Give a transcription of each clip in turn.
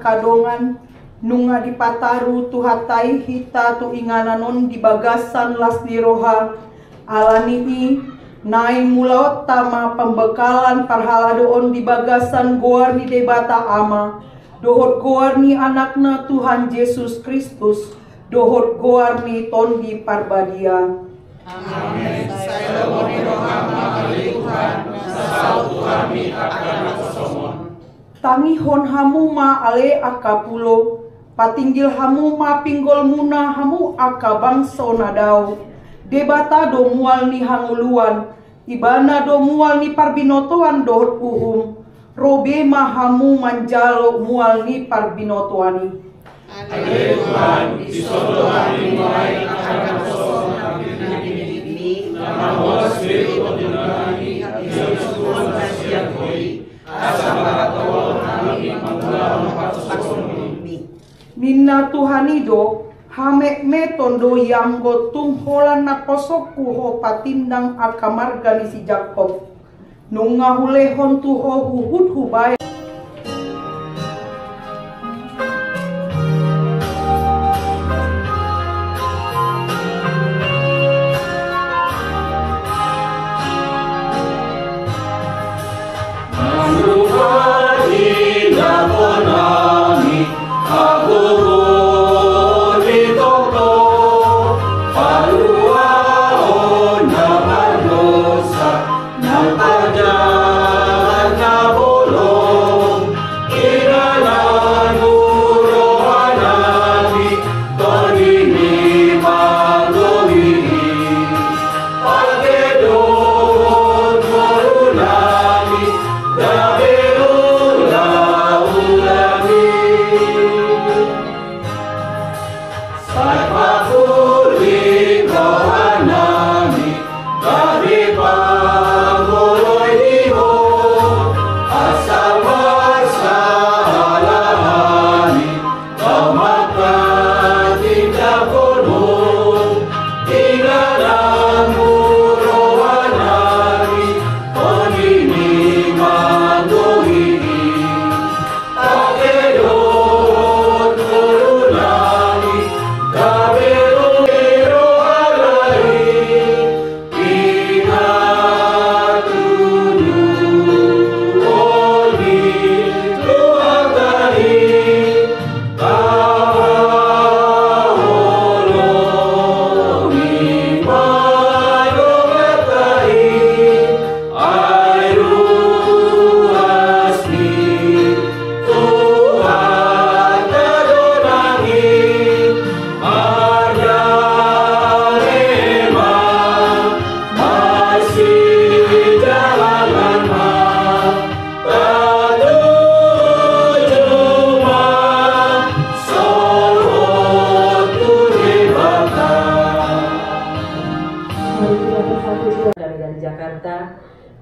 akadongan nunga dipataru tuhatai hita tu ingananon di bagasan lasni roha alanii nai mulaot tama pembekalan parhaladoon di bagasan goar ni debata ama dohot goar ni anakna Tuhan Yesus Kristus dohot goar ni tondi parbadia. Amin. Saya lewoni rohama ali Tuhan, sasal Tuhami akan kosomon. Tangihon hamu ma ale akapulo, patinggil hamu ma pinggol muna hamu aka bangso nadau. Debata do mual ni hanguluan, ibana do mual ni parbinotoan dohot uhum. Robe ma hamu manjalo mual ni parbinotoani. Ale Tuhan, isodolani mulai akan kosomon. Nama Espiritu Tuhan, Yesus Tuhan kasihan koi, asal katawa kami menggelar Minna Tuhanido, hamek me tondo yang gotung holan na posokku ho patindang akamarga ni si Jakob. Nunga hulehon tuho huhud hubay.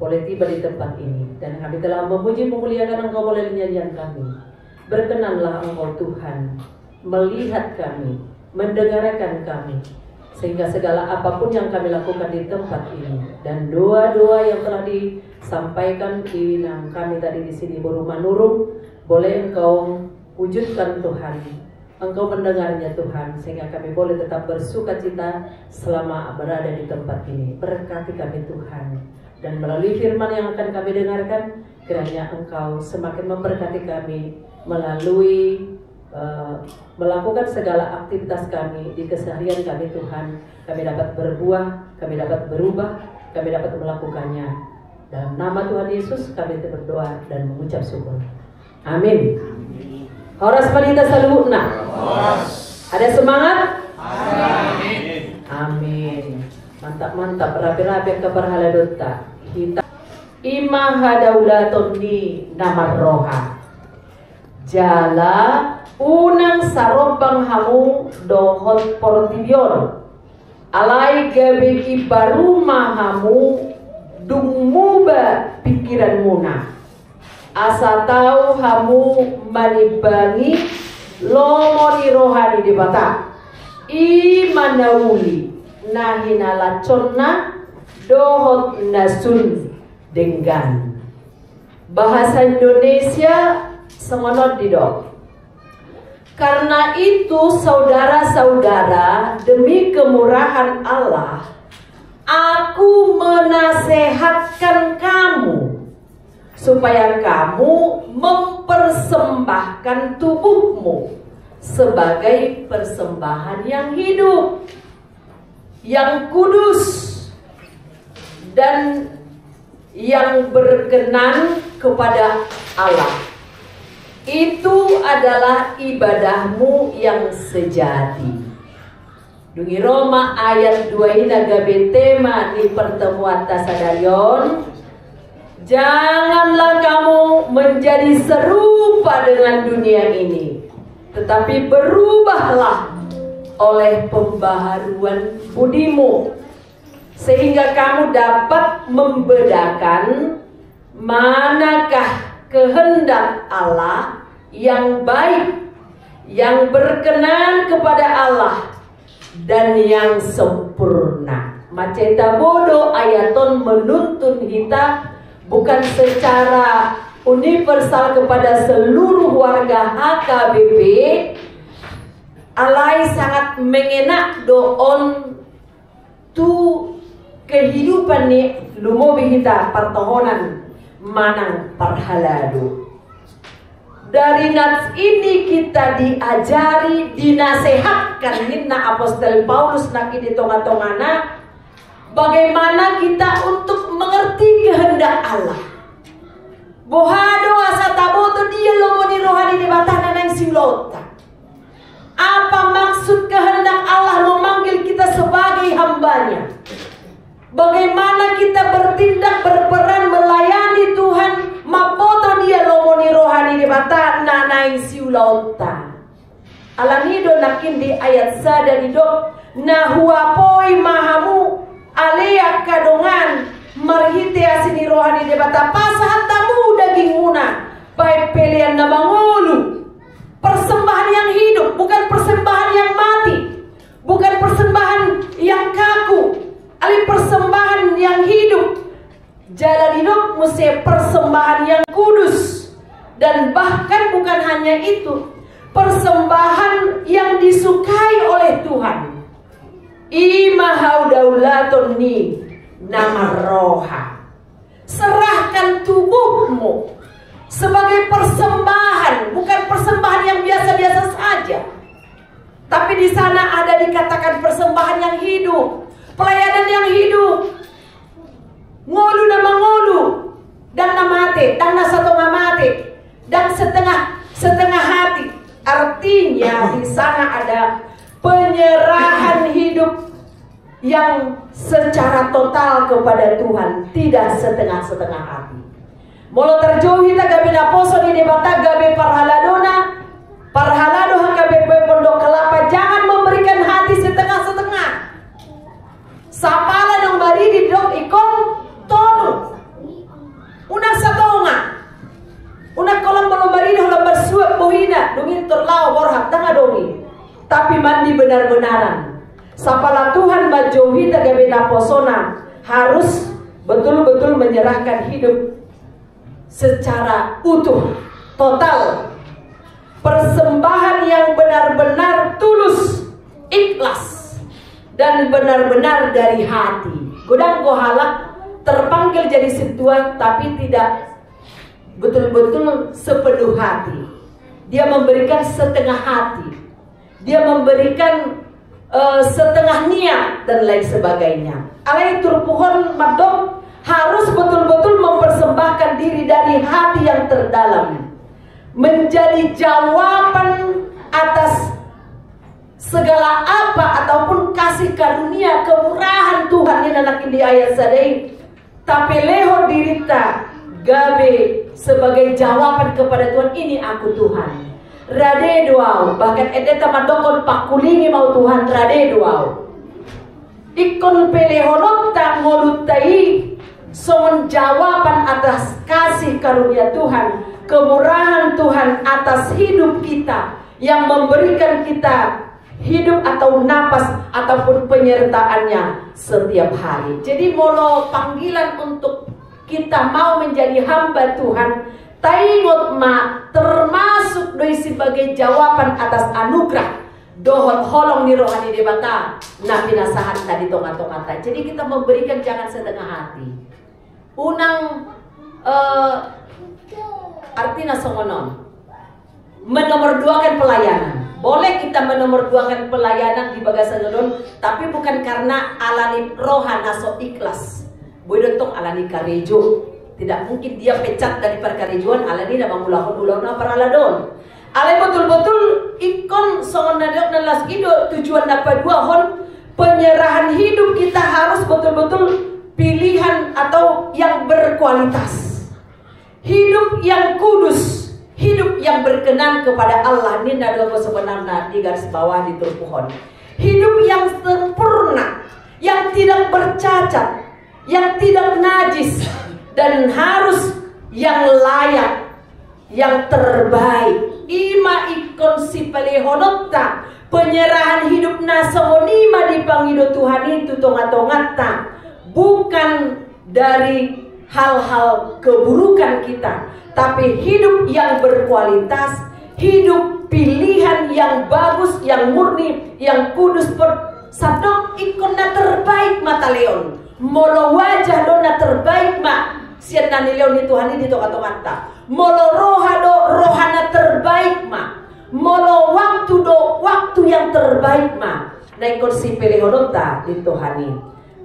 boleh tiba di tempat ini, dan kami telah memuji memuliakan Engkau melalui nyanyian kami. Berkenanlah Engkau Tuhan melihat kami, mendengarkan kami, sehingga segala apapun yang kami lakukan di tempat ini dan doa-doa yang telah disampaikan di kami tadi di sini berumah nurung, boleh Engkau wujudkan Tuhan. Engkau mendengarnya Tuhan, sehingga kami boleh tetap bersukacita selama berada di tempat ini. Berkati kami Tuhan, dan melalui firman yang akan kami dengarkan, kiranya Engkau semakin memberkati kami melalui melakukan segala aktivitas kami di keseharian kami Tuhan. Kami dapat berbuah, kami dapat berubah, kami dapat melakukannya. Dalam nama Tuhan Yesus kami berdoa dan mengucap syukur. Amin. Horas Panita Saluna. Ada semangat? Amin. Amin. Mantap-mantap. Rapi-rapi ke berhala dota. Kita imaha daulatun ni nama roha. Jala unang sarobang hamu dohot portibion. Alai gabeki baruma hamu dumuba pikiran muna. Asa tahu hamu manibangi lomo di rohani di bata i manauli nahina laconna dohot nasun dengan bahasa Indonesia sengonot didok Karena itu saudara-saudara, demi kemurahan Allah, aku menasehatkan kamu supaya kamu mempersembahkan tubuhmu sebagai persembahan yang hidup, yang kudus, dan yang berkenan kepada Allah. Itu adalah ibadahmu yang sejati. Dungi Roma ayat 2 ini gabe tema di pertemuan tasadarion. Janganlah kamu menjadi serupa dengan dunia ini, tetapi berubahlah oleh pembaharuan budimu, sehingga kamu dapat membedakan manakah kehendak Allah yang baik, yang berkenan kepada Allah, dan yang sempurna. Maceta bodoh ayaton menuntun kita bukan secara universal kepada seluruh warga HKBP. Alai sangat mengenak doon tu kehidupan ni lumobi kita pertohonan manang parhalado. Dari nats ini kita diajari, dinasehatkan nina Apostol Paulus naki di tonga-tongana bagaimana kita untuk mengerti kehendak Allah. Bohado asa taboto dia lomoni rohani di batana nang silota. Apa maksud kehendak Allah memanggil kita sebagai hambanya? Bagaimana kita bertindak, berperan, melayani Tuhan? Mapoto dia lomoni rohani di batana nang silota. Alanido nakin di ayat sada di dok. Nahuapoi mahamu alea kadongan marhite asini rohani di bata pasahat tamu daging muna baik pilihan na mangulu. Persembahan yang hidup, bukan persembahan yang mati, bukan persembahan yang kaku, ali persembahan yang hidup. Jalan hidup mesti persembahan yang kudus, dan bahkan bukan hanya itu, persembahan yang disukai oleh Tuhan. Imahau daulatun ni nama roha. Serahkan tubuhmu sebagai persembahan, bukan persembahan yang biasa-biasa saja. Tapi di sana ada dikatakan persembahan yang hidup, pelayanan yang hidup. Ngolu nama ngolu, dan nama mati, dan nasatong mati, dan setengah hati. Artinya di sana ada penyerahan hidup yang secara total kepada Tuhan, tidak setengah-setengah hati. Molo terjauh kita gabe naposo di debata gabe parhaladona, parhalado gabe pondok kelapa, jangan memberikan hati setengah-setengah. Sapala nang bari di dok ikon tonu. Una satonga. Una kolam belum bari di holam bersuap bohina, dongin terlaw borhak tengah dongi. Tapi mandi benar-benaran. Sapala Tuhan majauhi gabe naposona harus betul-betul menyerahkan hidup secara utuh, total. Persembahan yang benar-benar tulus, ikhlas, dan benar-benar dari hati. Godang kohalak terpanggil jadi setua, tapi tidak betul-betul sepenuh hati. Dia memberikan setengah hati, dia memberikan setengah niat dan lain sebagainya. Alai turpuhon madom harus betul-betul mempersembahkan diri dari hati yang terdalam, menjadi jawaban atas segala apa ataupun kasih karunia kemurahan Tuhan yang anak di ayat sadai. Tapi leho dirita gabe sebagai jawaban kepada Tuhan, ini aku Tuhan. Rade doau, bahkan edeta madokon pakulingi mau Tuhan rade doau. Ikon pelehonot tak ngolutai songon jawaban atas kasih karunia Tuhan, kemurahan Tuhan atas hidup kita, yang memberikan kita hidup atau napas ataupun penyertaannya setiap hari. Jadi molo panggilan untuk kita mau menjadi hamba Tuhan, Taingot ma termasuk doi sebagai jawaban atas anugerah dohot holong ni rohani debata na pinasahan tadi tonga-tongata. Jadi kita memberikan jangan setengah hati. Unang artinya songonon menomorduakan pelayanan. Boleh kita menomorduakan pelayanan di bagasan don, tapi bukan karena alani rohana so ikhlas. Boydotong alani karejo. Tidak mungkin dia pecat dari perkarejuan alani na mangulahon-ulahon na paraladon. Alai betul-betul ikon songon nadok dan las ido tujuan dapat dua hon penyerahan hidup kita harus betul-betul pilihan atau yang berkualitas. Hidup yang kudus, hidup yang berkenan kepada Allah. Ini adalah sebenarnya di garis bawah di pohon. Hidup yang sempurna, yang tidak bercacat, yang tidak najis, dan harus yang layak, yang terbaik. Ima ikon si pelehonota penyerahan hidup nasonima di pangido Tuhan itu tonga-tongata, bukan dari hal-hal keburukan kita, tapi hidup yang berkualitas, hidup pilihan yang bagus, yang murni, yang kudus. Sadok ikon na terbaik mata leon, molo wajah dona terbaik mak. Sian nani leon itu hani di tonga-tongata. Molo rohana terbaik ma. Molo waktu yang terbaik ma. Naikon si pelehonota di Tuhani.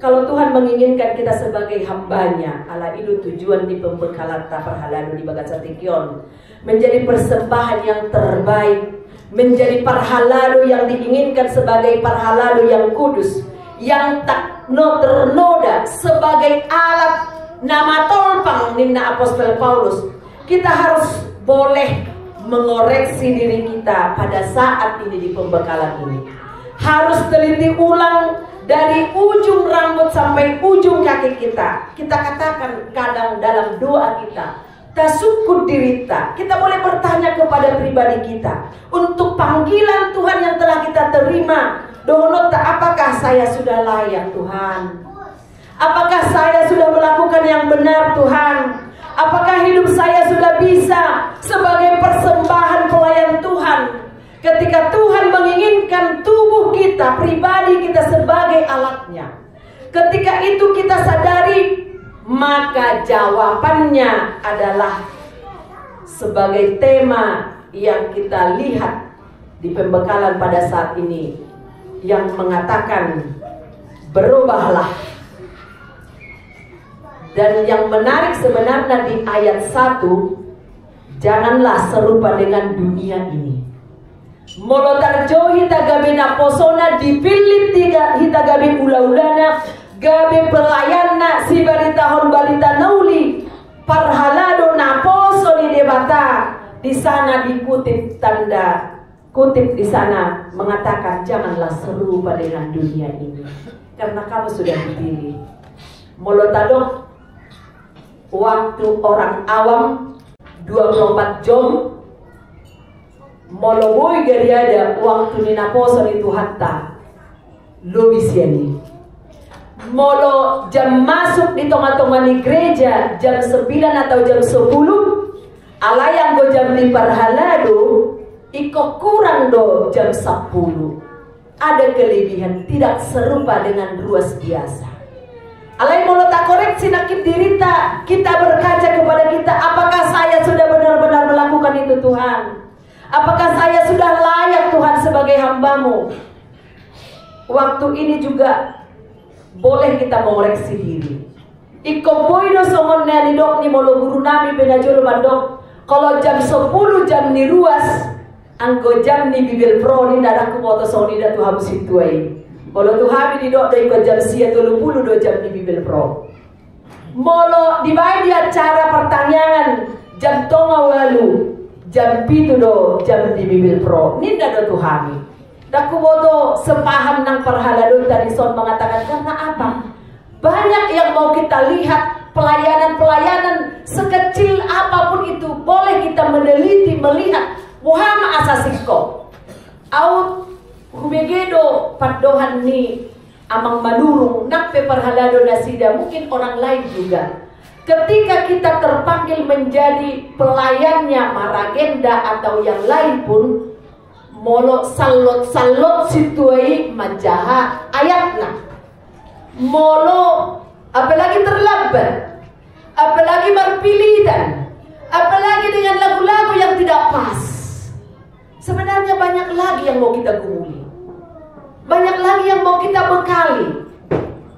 Kalau Tuhan menginginkan kita sebagai hambanya, ala itu tujuan di pembekalan perhaladu di bagat satikion, menjadi persembahan yang terbaik, menjadi parhaladu yang diinginkan sebagai parhaladu yang kudus, yang tak ternoda, sebagai alat nama tolpang nimna Apostol Paulus. Kita harus boleh mengoreksi diri kita pada saat ini di pembekalan ini. Harus teliti ulang dari ujung rambut sampai ujung kaki kita. Kita katakan kadang dalam doa kita, tasukut dirita. Kita boleh bertanya kepada pribadi kita untuk panggilan Tuhan yang telah kita terima. Dohonota, apakah saya sudah layak Tuhan? Apakah saya sudah melakukan yang benar Tuhan? Apakah hidup saya sudah bisa sebagai persembahan pelayan Tuhan? Ketika Tuhan menginginkan tubuh kita, pribadi kita sebagai alatnya, ketika itu kita sadari, maka jawabannya adalah sebagai tema yang kita lihat di pembekalan pada saat ini, yang mengatakan berubahlah. Dan yang menarik sebenarnya di ayat 1, janganlah serupa dengan dunia ini. Molotarjo hitagabe naposona dipilih hitagabe ula-ulana gabe pelayanna si baritahon barita nauli parhalado naposo di debata. Di sana dikutip tanda kutip di sana mengatakan janganlah serupa dengan dunia ini, karena kamu sudah dipilih. Molotadok waktu orang awam 24 jam moloboy gari ada waktu ni naposo itu hatta lobisiani molo jam masuk di tengah-tengah di gereja jam 9 atau jam 10 alayang go jam di parhalado iko kurang do jam 10. Ada kelebihan, tidak serupa dengan ruas biasa. Alai molo tak koreksi nakip dirita, kita berkaca kepada kita, apakah saya sudah benar-benar melakukan itu Tuhan? Apakah saya sudah layak Tuhan sebagai hambamu? Waktu ini juga boleh kita mengoreksi diri. Iko boido songon ni dok ni molo guru nami penajur bandok. Kalau jam 10 jam ni ruas, anggo jam ni bibil pro ni nadaku moto soni datu habis situai. Kalau Tuhan di dok dari jam sia 30 do jam di Bibil Pro. Molo dibayar di acara pertanyaan jam tonga walu jam pitu do jam di Bibil Pro. Ninda do Tuhan. Daku boto sepaham nang perhaladun tadi son mengatakan karena apa? Banyak yang mau kita lihat pelayanan-pelayanan sekecil apapun itu boleh kita meneliti melihat wahama asasiko. Out Hubegedo padohan ni amang madurung nape perhalado nasida mungkin orang lain juga. Ketika kita terpanggil menjadi pelayannya Maragenda atau yang lain pun, molo salot situai majaha ayatna. Molo apalagi terlambat, apalagi berpilihan, apalagi dengan lagu-lagu yang tidak pas. Sebenarnya banyak lagi yang mau kita gumuli, banyak lagi yang mau kita bekali.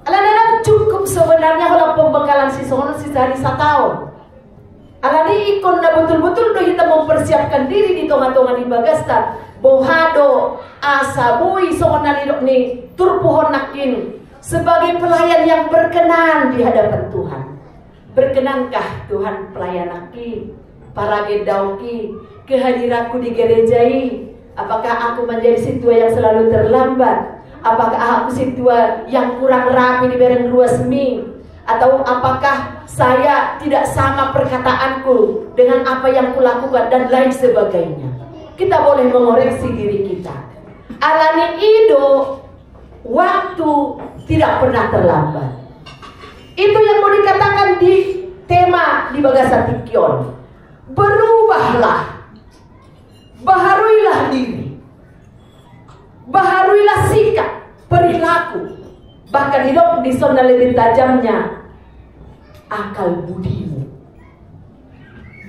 Alam cukup sebenarnya kalau pembekalan sisona sehari setahun. Alani ikon na betul-betul do kita mempersiapkan diri di tonga-tonga di Bagasta. Bohado asabui sona ni turpuhon nakin sebagai pelayan yang berkenan di hadapan Tuhan. Berkenankah Tuhan pelayanaki, para gedauki, kehadiranku di gerejai? Apakah aku menjadi situa yang selalu terlambat? Apakah aku situa yang kurang rapi di bareng ruasmi? Atau apakah saya tidak sama perkataanku dengan apa yang kulakukan dan lain sebagainya? Kita boleh mengoreksi diri kita. Alani ido, waktu tidak pernah terlambat. Itu yang mau dikatakan di tema di Bagasa Tikion. Berubahlah, baharuilah diri, baharuilah sikap, perilaku, bahkan hidup di zona lebih tajamnya akal budimu.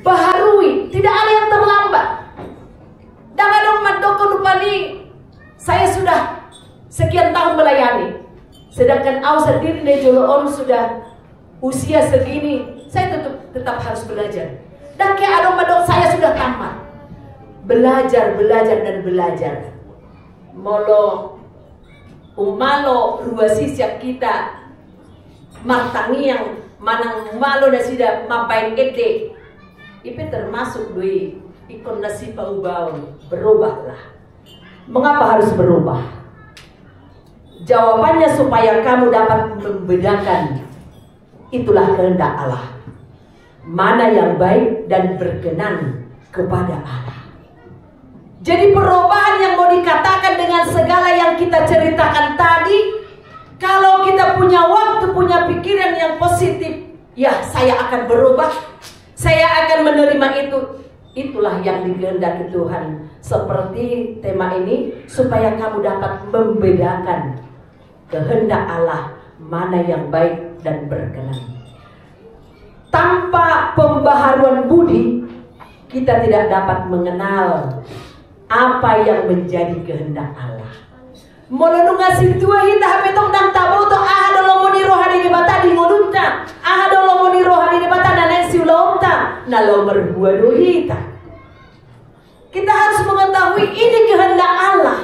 Baharui, tidak ada yang terlambat. Jangan dong mandoko lupani, saya sudah sekian tahun melayani, sedangkan au sendiri nejoloon sudah usia segini, saya tetap harus belajar. Dan kayak adong mandok saya sudah tamat. Belajar dan belajar. Molo umalo ruasi siap kita martangi yang manang umalo dah sudah mapain ete. Ipe termasuk dui ikon nasi paubaun. Berubahlah. Mengapa harus berubah? Jawabannya supaya kamu dapat membedakan. Itulah kehendak Allah, mana yang baik dan berkenan kepada Allah. Jadi perubahan yang mau dikatakan dengan segala yang kita ceritakan tadi, kalau kita punya waktu, punya pikiran yang positif, ya saya akan berubah, saya akan menerima itu. Itulah yang dikehendaki Tuhan. Seperti tema ini, supaya kamu dapat membedakan kehendak Allah, mana yang baik dan berkenan. Tanpa pembaharuan budi, kita tidak dapat mengenal apa yang menjadi kehendak Allah. Molo ngasih tua kita hapetong dan tabau to ahado moni rohani di bata di ngulunta, ahado moni rohani di bata nanai siulauta, nalo merhua dohita. Kita harus mengetahui ini kehendak Allah.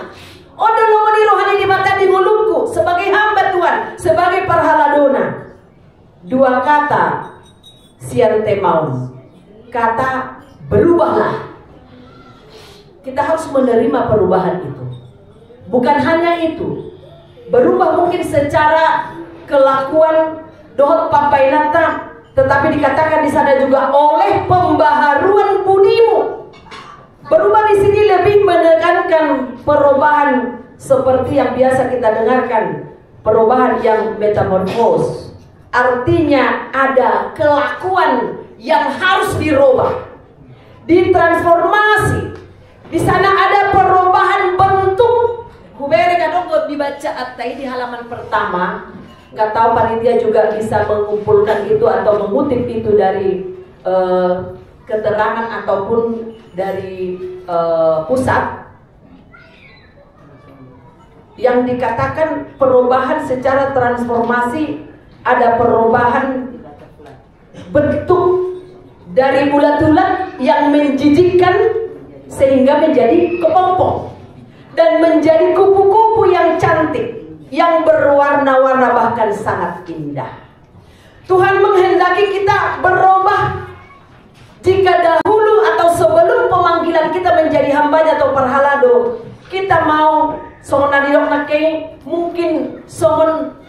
Odo moni rohani di bata di ngulungku sebagai hamba Tuhan, sebagai parhaladona. Dua kata sian temaun, kata berubahlah. Kita harus menerima perubahan itu. Bukan hanya itu, berubah mungkin secara kelakuan dohot pampainata, tetapi dikatakan di sana juga oleh pembaharuan budimu. Berubah di sini lebih menekankan perubahan seperti yang biasa kita dengarkan, perubahan yang metamorfos. Artinya ada kelakuan yang harus dirubah, ditransformasi. Di sana ada perubahan bentuk. Hubere kadang dibaca atai di halaman pertama. Nggak tahu panitia juga bisa mengumpulkan itu atau mengutip itu dari keterangan ataupun dari pusat. Yang dikatakan perubahan secara transformasi, ada perubahan bentuk dari ulat-ulat yang menjijikkan sehingga menjadi kepompong dan menjadi kupu-kupu yang cantik, yang berwarna-warna bahkan sangat indah. Tuhan menghendaki kita berubah. Jika dahulu atau sebelum pemanggilan kita menjadi hambanya atau parhalado, kita mau songonadilok nakei, mungkin songon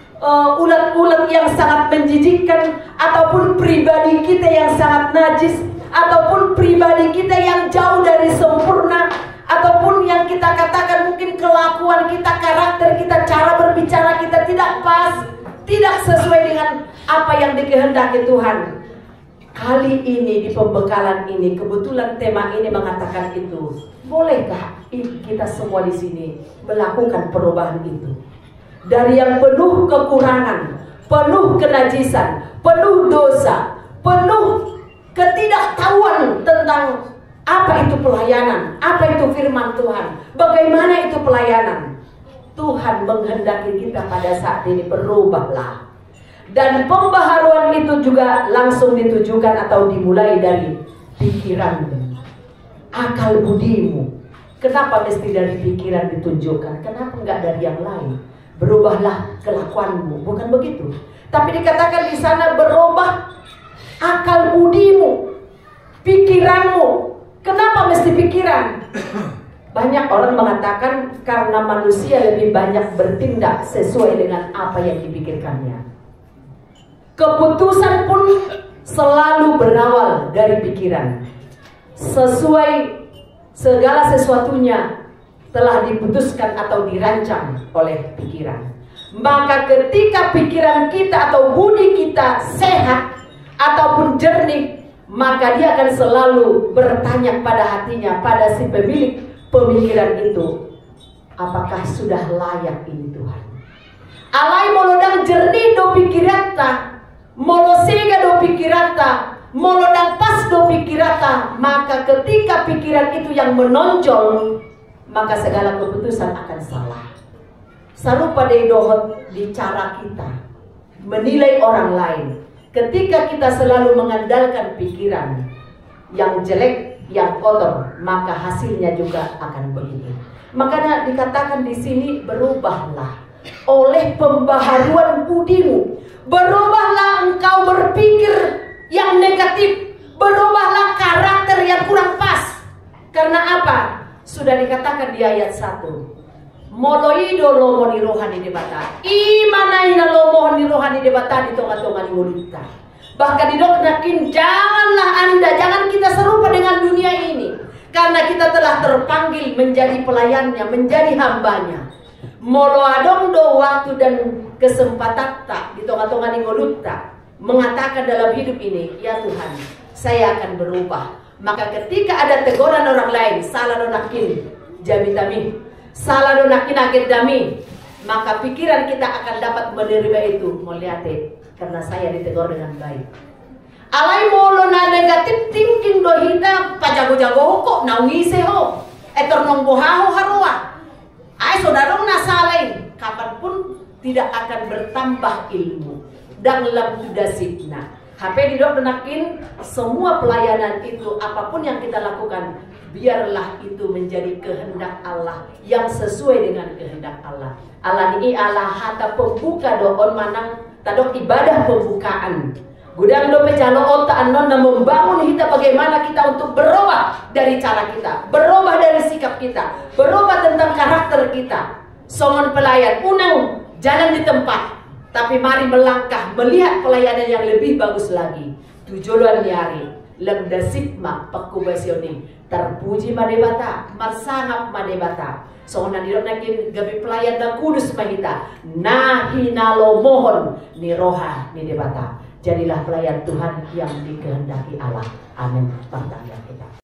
ulat-ulat yang sangat menjijikkan, ataupun pribadi kita yang sangat najis, ataupun pribadi kita yang jauh dari sempurna, ataupun yang kita katakan mungkin kelakuan kita, karakter kita, cara berbicara kita tidak pas, tidak sesuai dengan apa yang dikehendaki Tuhan. kali ini di pembekalan ini kebetulan tema ini mengatakan itu. Bolehkah kita semua di sini melakukan perubahan itu? Dari yang penuh kekurangan, penuh kenajisan, penuh dosa, penuh ketidaktahuan tentang apa itu pelayanan, apa itu firman Tuhan, bagaimana itu pelayanan. Tuhan menghendaki kita pada saat ini berubahlah. Dan pembaharuan itu juga langsung ditujukan atau dimulai dari pikiranmu, akal budimu. Kenapa mesti dari pikiran ditunjukkan? Kenapa enggak dari yang lain? Berubahlah kelakuanmu, bukan begitu? Tapi dikatakan di sana berubah akal budimu, pikiranmu. Kenapa mesti pikiran? Banyak orang mengatakan karena manusia lebih banyak bertindak sesuai dengan apa yang dipikirkannya. Keputusan pun selalu berawal dari pikiran. Sesuai segala sesuatunya telah diputuskan atau dirancang oleh pikiran. Maka ketika pikiran kita atau budi kita sehat ataupun jernih, maka dia akan selalu bertanya pada hatinya, pada si pemilik pemikiran itu, apakah sudah layak ini Tuhan? Alai molodang jernih do pikirata, molo sega do pikirata, molodang pas do pikirata, maka ketika pikiran itu yang menonjol, maka segala keputusan akan salah. Sarupa dei dohot di cara kita menilai orang lain. Ketika kita selalu mengandalkan pikiran yang jelek, yang kotor, maka hasilnya juga akan begitu. Makanya dikatakan di sini berubahlah oleh pembaharuan budimu. Berubahlah engkau berpikir yang negatif, berubahlah karakter yang kurang pas. Karena apa? Sudah dikatakan di ayat 1. Moloido lomo ni rohani debata. Imanaina lomo ni rohani debata di tonga-tonga ni mulita. Bahkan didoknakin janganlah Anda, jangan kita serupa dengan dunia ini. Karena kita telah terpanggil menjadi pelayannya, menjadi hambanya. Molo adong do waktu dan kesempatan tak di tonga-tonga ni mulita. Mengatakan dalam hidup ini, ya Tuhan, saya akan berubah. Maka ketika ada teguran orang lain, salah donakin jamitami, salah donakin akhir dami, maka pikiran kita akan dapat menerima itu. Melihat karena saya ditegur dengan baik. Alai molo na negatif thinking do hita pajago-jago kok naungise ho. Etor nong bohaho harua. Ai saudarong nasalai, kapanpun tidak akan bertambah ilmu dan lam tudasibna. HP didok denakin semua pelayanan itu apapun yang kita lakukan, biarlah itu menjadi kehendak Allah yang sesuai dengan kehendak Allah. Allah ini Allah hata pembuka doon manang tadok ibadah pembukaan. Gudang dope jalo otak anon na membangun kita bagaimana kita untuk berubah dari cara kita, berubah dari sikap kita, berubah tentang karakter kita. Somon pelayan unang jalan di tempat, tapi mari melangkah melihat pelayanan yang lebih bagus lagi. Tujuan nyari lemda sikma pakubasioni terpuji madebata marsangap madebata. So nandirok nakin gabi pelayan dan kudus mahita nahinalo mohon ni roha ni debata. Jadilah pelayan Tuhan yang dikehendaki Allah. Amin. Pertanda kita.